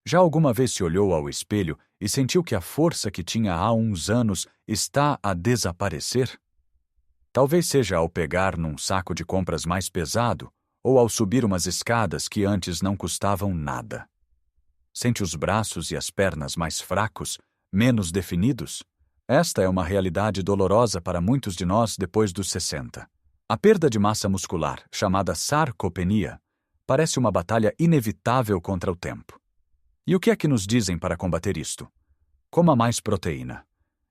Já alguma vez se olhou ao espelho e sentiu que a força que tinha há uns anos está a desaparecer? Talvez seja ao pegar num saco de compras mais pesado ou ao subir umas escadas que antes não custavam nada. Sente os braços e as pernas mais fracos, menos definidos? Esta é uma realidade dolorosa para muitos de nós depois dos 60. A perda de massa muscular, chamada sarcopenia, parece uma batalha inevitável contra o tempo. E o que é que nos dizem para combater isto? Coma mais proteína.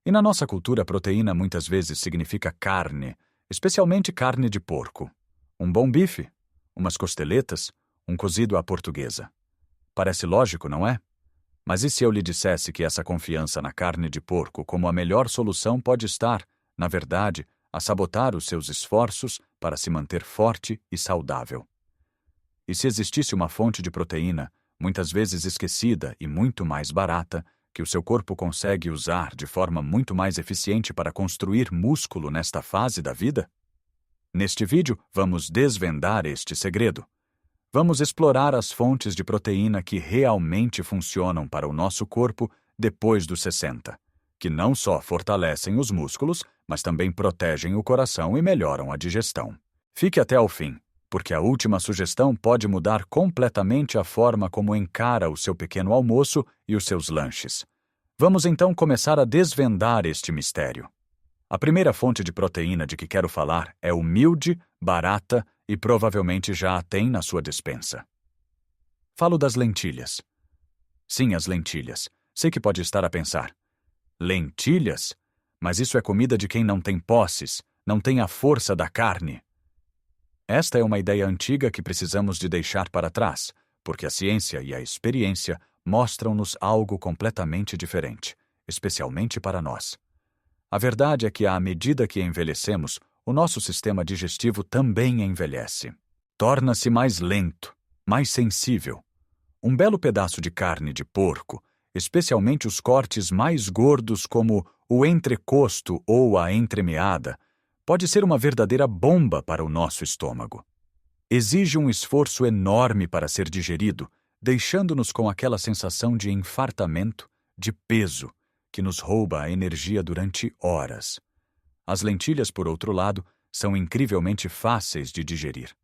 E na nossa cultura, proteína muitas vezes significa carne, especialmente carne de porco. Um bom bife, umas costeletas, um cozido à portuguesa. Parece lógico, não é? Mas e se eu lhe dissesse que essa confiança na carne de porco como a melhor solução pode estar, na verdade, a sabotar os seus esforços para se manter forte e saudável? E se existisse uma fonte de proteína, muitas vezes esquecida e muito mais barata, que o seu corpo consegue usar de forma muito mais eficiente para construir músculo nesta fase da vida? Neste vídeo, vamos desvendar este segredo. Vamos explorar as fontes de proteína que realmente funcionam para o nosso corpo depois dos 60, que não só fortalecem os músculos, mas também protegem o coração e melhoram a digestão. Fique até ao fim, porque a última sugestão pode mudar completamente a forma como encara o seu pequeno almoço e os seus lanches. Vamos então começar a desvendar este mistério. A primeira fonte de proteína de que quero falar é humilde, barata e provavelmente já a tem na sua despensa. Falo das lentilhas. Sim, as lentilhas. Sei que pode estar a pensar. Lentilhas? Mas isso é comida de quem não tem posses, não tem a força da carne. Esta é uma ideia antiga que precisamos de deixar para trás, porque a ciência e a experiência mostram-nos algo completamente diferente, especialmente para nós. A verdade é que, à medida que envelhecemos, o nosso sistema digestivo também envelhece. Torna-se mais lento, mais sensível. Um belo pedaço de carne de porco, especialmente os cortes mais gordos como o entrecosto ou a entremeada, pode ser uma verdadeira bomba para o nosso estômago. Exige um esforço enorme para ser digerido, deixando-nos com aquela sensação de infartamento, de peso, que nos rouba a energia durante horas. As lentilhas, por outro lado, são incrivelmente fáceis de digerir.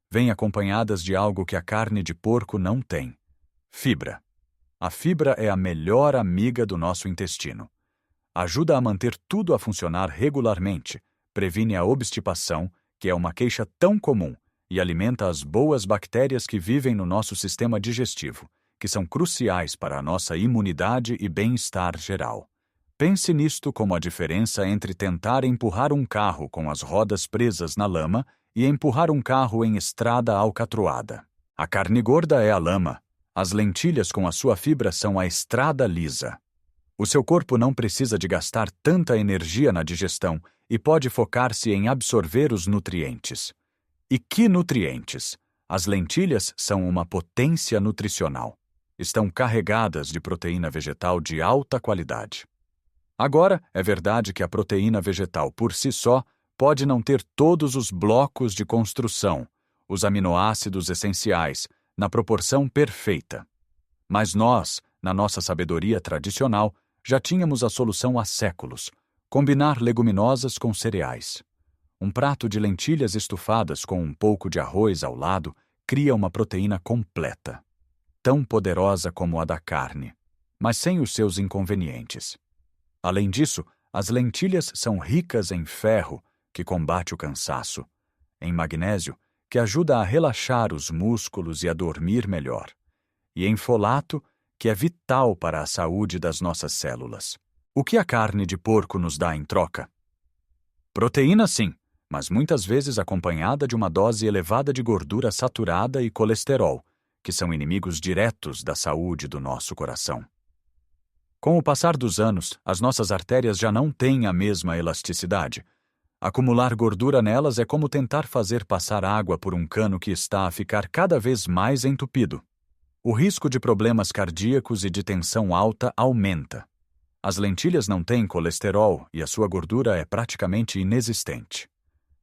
Vêm acompanhadas de algo que a carne de porco não tem: fibra. A fibra é a melhor amiga do nosso intestino. Ajuda a manter tudo a funcionar regularmente, previne a obstipação, que é uma queixa tão comum, e alimenta as boas bactérias que vivem no nosso sistema digestivo, que são cruciais para a nossa imunidade e bem-estar geral. Pense nisto como a diferença entre tentar empurrar um carro com as rodas presas na lama e empurrar um carro em estrada alcatroada. A carne gorda é a lama. As lentilhas com a sua fibra são a estrada lisa. O seu corpo não precisa de gastar tanta energia na digestão e pode focar-se em absorver os nutrientes. E que nutrientes? As lentilhas são uma potência nutricional. Estão carregadas de proteína vegetal de alta qualidade. Agora, é verdade que a proteína vegetal por si só pode não ter todos os blocos de construção, os aminoácidos essenciais, na proporção perfeita. Mas nós, na nossa sabedoria tradicional, já tínhamos a solução há séculos: combinar leguminosas com cereais. Um prato de lentilhas estufadas com um pouco de arroz ao lado cria uma proteína completa, tão poderosa como a da carne, mas sem os seus inconvenientes. Além disso, as lentilhas são ricas em ferro, que combate o cansaço, em magnésio, que ajuda a relaxar os músculos e a dormir melhor, e em folato, que é vital para a saúde das nossas células. O que a carne de porco nos dá em troca? Proteína, sim, mas muitas vezes acompanhada de uma dose elevada de gordura saturada e colesterol, que são inimigos diretos da saúde do nosso coração. Com o passar dos anos, as nossas artérias já não têm a mesma elasticidade. Acumular gordura nelas é como tentar fazer passar água por um cano que está a ficar cada vez mais entupido. O risco de problemas cardíacos e de tensão alta aumenta. As lentilhas não têm colesterol e a sua gordura é praticamente inexistente.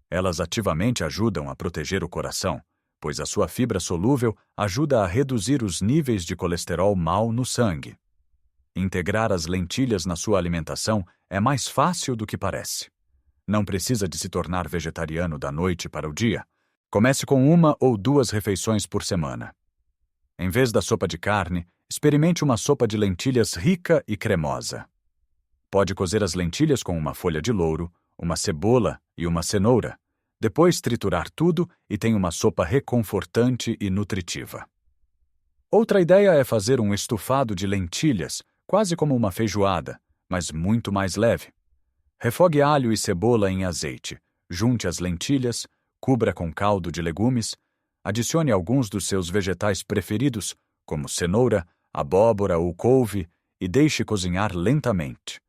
Elas ativamente ajudam a proteger o coração, pois a sua fibra solúvel ajuda a reduzir os níveis de colesterol mau no sangue. Integrar as lentilhas na sua alimentação é mais fácil do que parece. Não precisa de se tornar vegetariano da noite para o dia. Comece com 1 ou 2 refeições por semana. Em vez da sopa de carne, experimente uma sopa de lentilhas rica e cremosa. Pode cozer as lentilhas com uma folha de louro, uma cebola e uma cenoura. Depois triturar tudo e tem uma sopa reconfortante e nutritiva. Outra ideia é fazer um estufado de lentilhas, quase como uma feijoada, mas muito mais leve. Refogue alho e cebola em azeite, junte as lentilhas, cubra com caldo de legumes, adicione alguns dos seus vegetais preferidos, como cenoura, abóbora ou couve, e deixe cozinhar lentamente.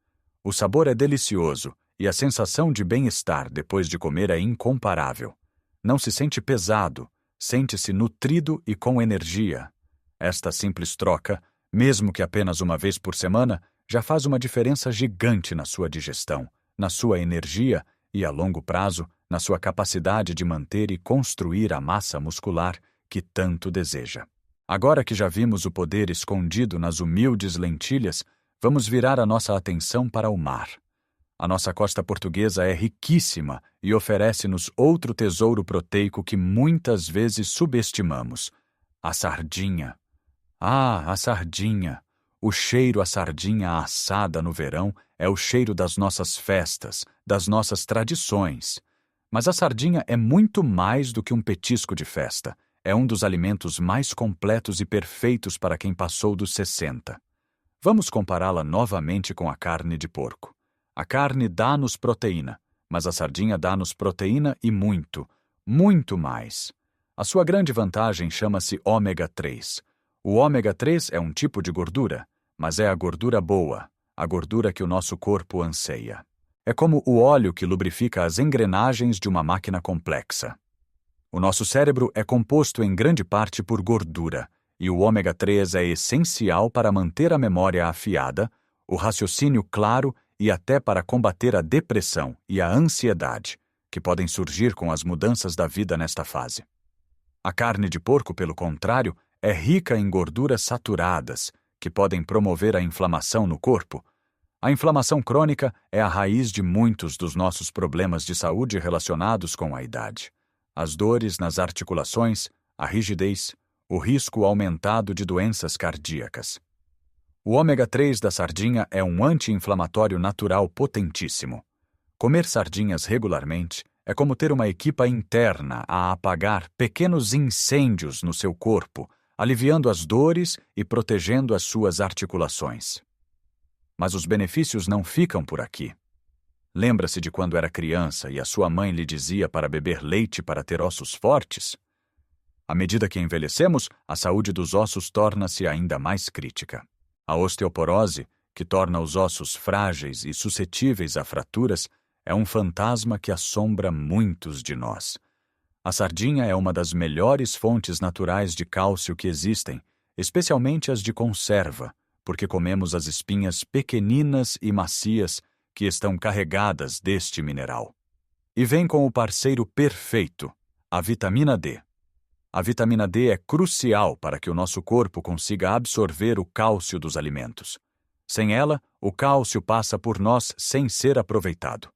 O sabor é delicioso e a sensação de bem-estar depois de comer é incomparável. Não se sente pesado, sente-se nutrido e com energia. Esta simples troca, mesmo que apenas uma vez por semana, já faz uma diferença gigante na sua digestão, na sua energia e, a longo prazo, na sua capacidade de manter e construir a massa muscular que tanto deseja. Agora que já vimos o poder escondido nas humildes lentilhas, vamos virar a nossa atenção para o mar. A nossa costa portuguesa é riquíssima e oferece-nos outro tesouro proteico que muitas vezes subestimamos: a sardinha. Ah, a sardinha! O cheiro à sardinha assada no verão é o cheiro das nossas festas, das nossas tradições. Mas a sardinha é muito mais do que um petisco de festa. É um dos alimentos mais completos e perfeitos para quem passou dos 60. Vamos compará-la novamente com a carne de porco. A carne dá-nos proteína, mas a sardinha dá-nos proteína e muito, muito mais. A sua grande vantagem chama-se ômega 3. O ômega 3 é um tipo de gordura, mas é a gordura boa, a gordura que o nosso corpo anseia. É como o óleo que lubrifica as engrenagens de uma máquina complexa. O nosso cérebro é composto em grande parte por gordura, e o ômega 3 é essencial para manter a memória afiada, o raciocínio claro e até para combater a depressão e a ansiedade, que podem surgir com as mudanças da vida nesta fase. A carne de porco, pelo contrário, é rica em gorduras saturadas, que podem promover a inflamação no corpo. A inflamação crônica é a raiz de muitos dos nossos problemas de saúde relacionados com a idade. As dores nas articulações, a rigidez, o risco aumentado de doenças cardíacas. O ômega 3 da sardinha é um anti-inflamatório natural potentíssimo. Comer sardinhas regularmente é como ter uma equipa interna a apagar pequenos incêndios no seu corpo, aliviando as dores e protegendo as suas articulações. Mas os benefícios não ficam por aqui. Lembra-se de quando era criança e a sua mãe lhe dizia para beber leite para ter ossos fortes? À medida que envelhecemos, a saúde dos ossos torna-se ainda mais crítica. A osteoporose, que torna os ossos frágeis e suscetíveis a fraturas, é um fantasma que assombra muitos de nós. A sardinha é uma das melhores fontes naturais de cálcio que existem, especialmente as de conserva, porque comemos as espinhas pequeninas e macias que estão carregadas deste mineral. E vem com o parceiro perfeito, a vitamina D. A vitamina D é crucial para que o nosso corpo consiga absorver o cálcio dos alimentos. Sem ela, o cálcio passa por nós sem ser aproveitado.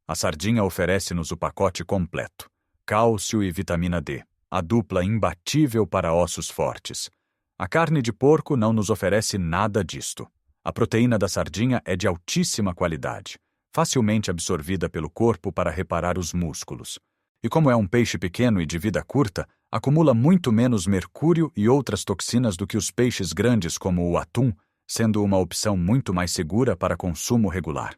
A sardinha oferece-nos o pacote completo: cálcio e vitamina D, a dupla imbatível para ossos fortes. A carne de porco não nos oferece nada disto. A proteína da sardinha é de altíssima qualidade, facilmente absorvida pelo corpo para reparar os músculos. E como é um peixe pequeno e de vida curta, acumula muito menos mercúrio e outras toxinas do que os peixes grandes como o atum, sendo uma opção muito mais segura para consumo regular.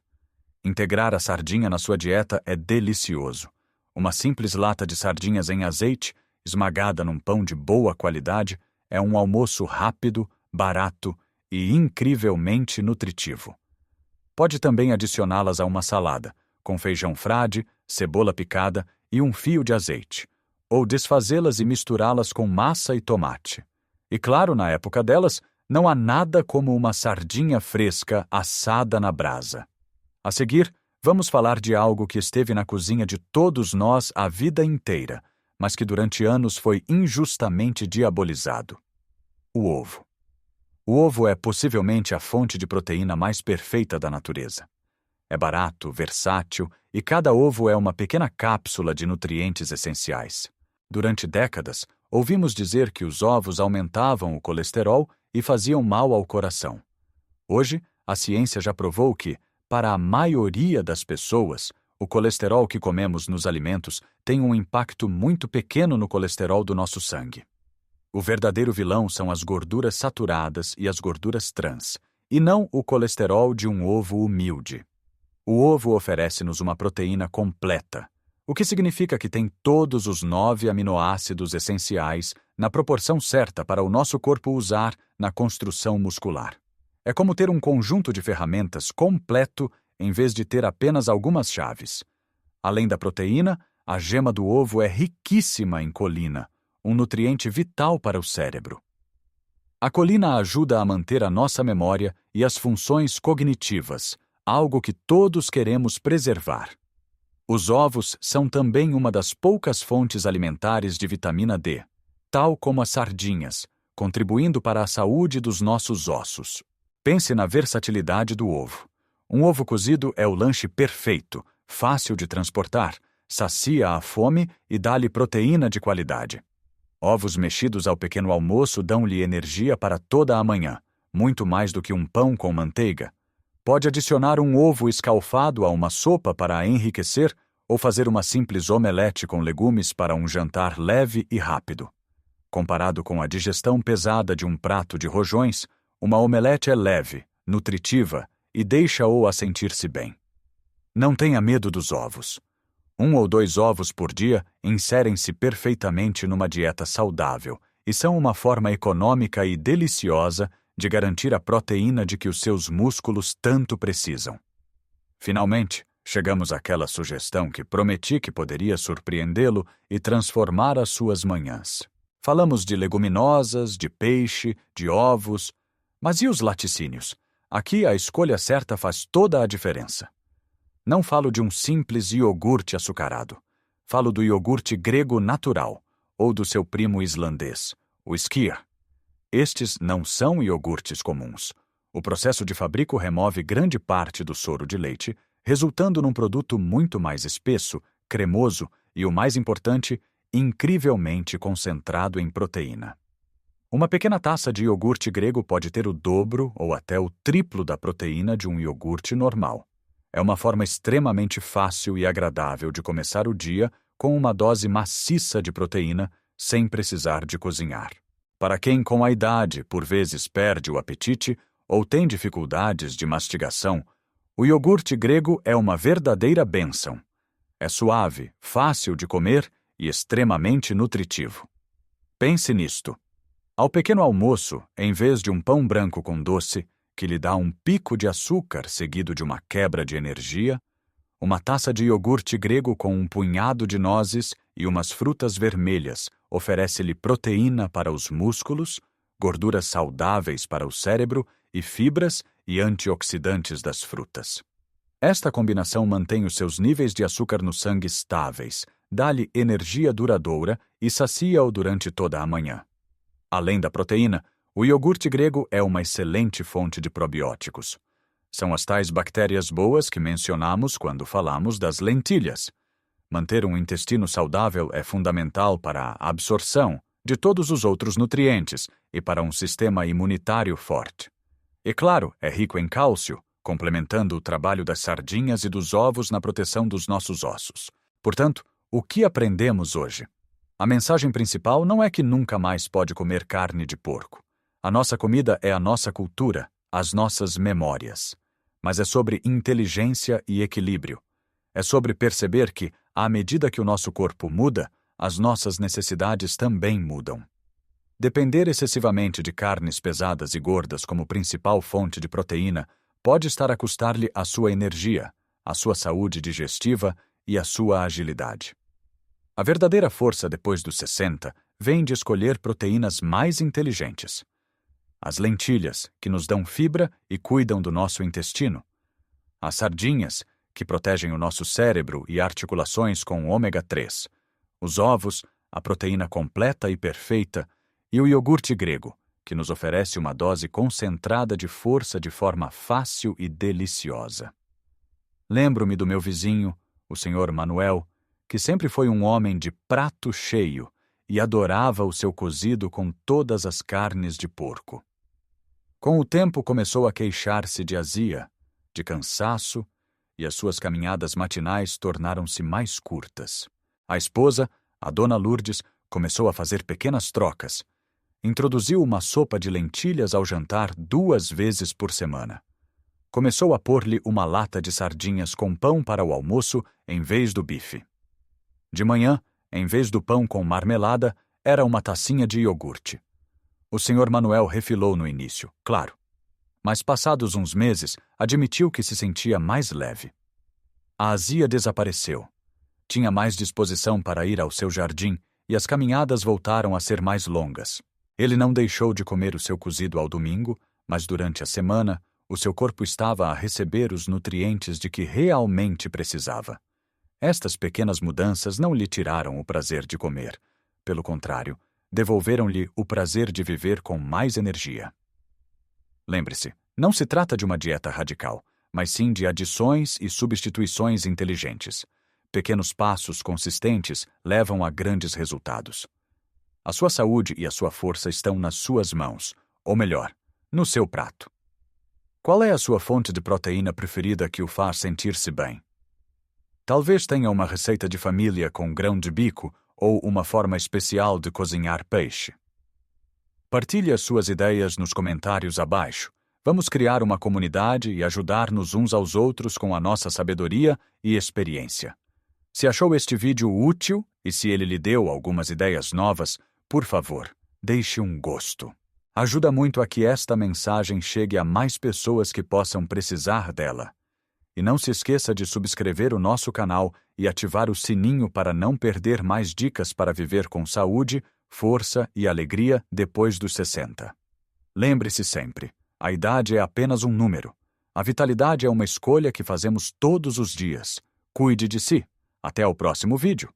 Integrar a sardinha na sua dieta é delicioso. Uma simples lata de sardinhas em azeite, esmagada num pão de boa qualidade, é um almoço rápido, barato e incrivelmente nutritivo. Pode também adicioná-las a uma salada, com feijão frade, cebola picada e um fio de azeite, ou desfazê-las e misturá-las com massa e tomate. E claro, na época delas, não há nada como uma sardinha fresca assada na brasa. A seguir, vamos falar de algo que esteve na cozinha de todos nós a vida inteira, mas que durante anos foi injustamente diabolizado: o ovo. O ovo é possivelmente a fonte de proteína mais perfeita da natureza. É barato, versátil e cada ovo é uma pequena cápsula de nutrientes essenciais. Durante décadas, ouvimos dizer que os ovos aumentavam o colesterol e faziam mal ao coração. Hoje, a ciência já provou que, para a maioria das pessoas, o colesterol que comemos nos alimentos tem um impacto muito pequeno no colesterol do nosso sangue. O verdadeiro vilão são as gorduras saturadas e as gorduras trans, e não o colesterol de um ovo humilde. O ovo oferece-nos uma proteína completa, o que significa que tem todos os 9 aminoácidos essenciais na proporção certa para o nosso corpo usar na construção muscular. É como ter um conjunto de ferramentas completo em vez de ter apenas algumas chaves. Além da proteína, a gema do ovo é riquíssima em colina, um nutriente vital para o cérebro. A colina ajuda a manter a nossa memória e as funções cognitivas, algo que todos queremos preservar. Os ovos são também uma das poucas fontes alimentares de vitamina D, tal como as sardinhas, contribuindo para a saúde dos nossos ossos. Pense na versatilidade do ovo. Um ovo cozido é o lanche perfeito, fácil de transportar, sacia a fome e dá-lhe proteína de qualidade. Ovos mexidos ao pequeno almoço dão-lhe energia para toda a manhã, muito mais do que um pão com manteiga. Pode adicionar um ovo escalfado a uma sopa para enriquecer ou fazer uma simples omelete com legumes para um jantar leve e rápido. Comparado com a digestão pesada de um prato de rojões, uma omelete é leve, nutritiva e deixa-o a sentir-se bem. Não tenha medo dos ovos. 1 ou 2 ovos por dia inserem-se perfeitamente numa dieta saudável e são uma forma econômica e deliciosa de garantir a proteína de que os seus músculos tanto precisam. Finalmente, chegamos àquela sugestão que prometi que poderia surpreendê-lo e transformar as suas manhãs. Falamos de leguminosas, de peixe, de ovos, mas e os laticínios? Aqui a escolha certa faz toda a diferença. Não falo de um simples iogurte açucarado. Falo do iogurte grego natural, ou do seu primo islandês, o skyr. Estes não são iogurtes comuns. O processo de fabrico remove grande parte do soro de leite, resultando num produto muito mais espesso, cremoso e, o mais importante, incrivelmente concentrado em proteína. Uma pequena taça de iogurte grego pode ter o dobro ou até o triplo da proteína de um iogurte normal. É uma forma extremamente fácil e agradável de começar o dia com uma dose maciça de proteína sem precisar de cozinhar. Para quem, com a idade, por vezes perde o apetite ou tem dificuldades de mastigação, o iogurte grego é uma verdadeira bênção. É suave, fácil de comer e extremamente nutritivo. Pense nisto. Ao pequeno almoço, em vez de um pão branco com doce, que lhe dá um pico de açúcar seguido de uma quebra de energia, uma taça de iogurte grego com um punhado de nozes e umas frutas vermelhas oferece-lhe proteína para os músculos, gorduras saudáveis para o cérebro e fibras e antioxidantes das frutas. Esta combinação mantém os seus níveis de açúcar no sangue estáveis, dá-lhe energia duradoura e sacia-o durante toda a manhã. Além da proteína, o iogurte grego é uma excelente fonte de probióticos. São as tais bactérias boas que mencionamos quando falamos das lentilhas. Manter um intestino saudável é fundamental para a absorção de todos os outros nutrientes e para um sistema imunitário forte. E claro, é rico em cálcio, complementando o trabalho das sardinhas e dos ovos na proteção dos nossos ossos. Portanto, o que aprendemos hoje? A mensagem principal não é que nunca mais pode comer carne de porco. A nossa comida é a nossa cultura, as nossas memórias. Mas é sobre inteligência e equilíbrio. É sobre perceber que, à medida que o nosso corpo muda, as nossas necessidades também mudam. Depender excessivamente de carnes pesadas e gordas como principal fonte de proteína pode estar a custar-lhe a sua energia, a sua saúde digestiva e a sua agilidade. A verdadeira força depois dos 60 vem de escolher proteínas mais inteligentes. As lentilhas, que nos dão fibra e cuidam do nosso intestino. As sardinhas, que protegem o nosso cérebro e articulações com ômega 3. Os ovos, a proteína completa e perfeita, e o iogurte grego, que nos oferece uma dose concentrada de força de forma fácil e deliciosa. Lembro-me do meu vizinho, o Sr. Manuel, que sempre foi um homem de prato cheio e adorava o seu cozido com todas as carnes de porco. Com o tempo começou a queixar-se de azia, de cansaço, e as suas caminhadas matinais tornaram-se mais curtas. A esposa, a dona Lourdes, começou a fazer pequenas trocas. Introduziu uma sopa de lentilhas ao jantar 2 vezes por semana. Começou a pôr-lhe uma lata de sardinhas com pão para o almoço em vez do bife. De manhã, em vez do pão com marmelada, era uma tacinha de iogurte. O Sr. Manuel refilou no início, claro. Mas passados uns meses, admitiu que se sentia mais leve. A azia desapareceu. Tinha mais disposição para ir ao seu jardim e as caminhadas voltaram a ser mais longas. Ele não deixou de comer o seu cozido ao domingo, mas durante a semana, o seu corpo estava a receber os nutrientes de que realmente precisava. Estas pequenas mudanças não lhe tiraram o prazer de comer. Pelo contrário, devolveram-lhe o prazer de viver com mais energia. Lembre-se, não se trata de uma dieta radical, mas sim de adições e substituições inteligentes. Pequenos passos consistentes levam a grandes resultados. A sua saúde e a sua força estão nas suas mãos, ou melhor, no seu prato. Qual é a sua fonte de proteína preferida que o faz sentir-se bem? Talvez tenha uma receita de família com grão de bico ou uma forma especial de cozinhar peixe. Partilhe as suas ideias nos comentários abaixo. Vamos criar uma comunidade e ajudar-nos uns aos outros com a nossa sabedoria e experiência. Se achou este vídeo útil e se ele lhe deu algumas ideias novas, por favor, deixe um gosto. Ajuda muito a que esta mensagem chegue a mais pessoas que possam precisar dela. E não se esqueça de subscrever o nosso canal e ativar o sininho para não perder mais dicas para viver com saúde, força e alegria depois dos 60. Lembre-se sempre, a idade é apenas um número. A vitalidade é uma escolha que fazemos todos os dias. Cuide de si. Até o próximo vídeo.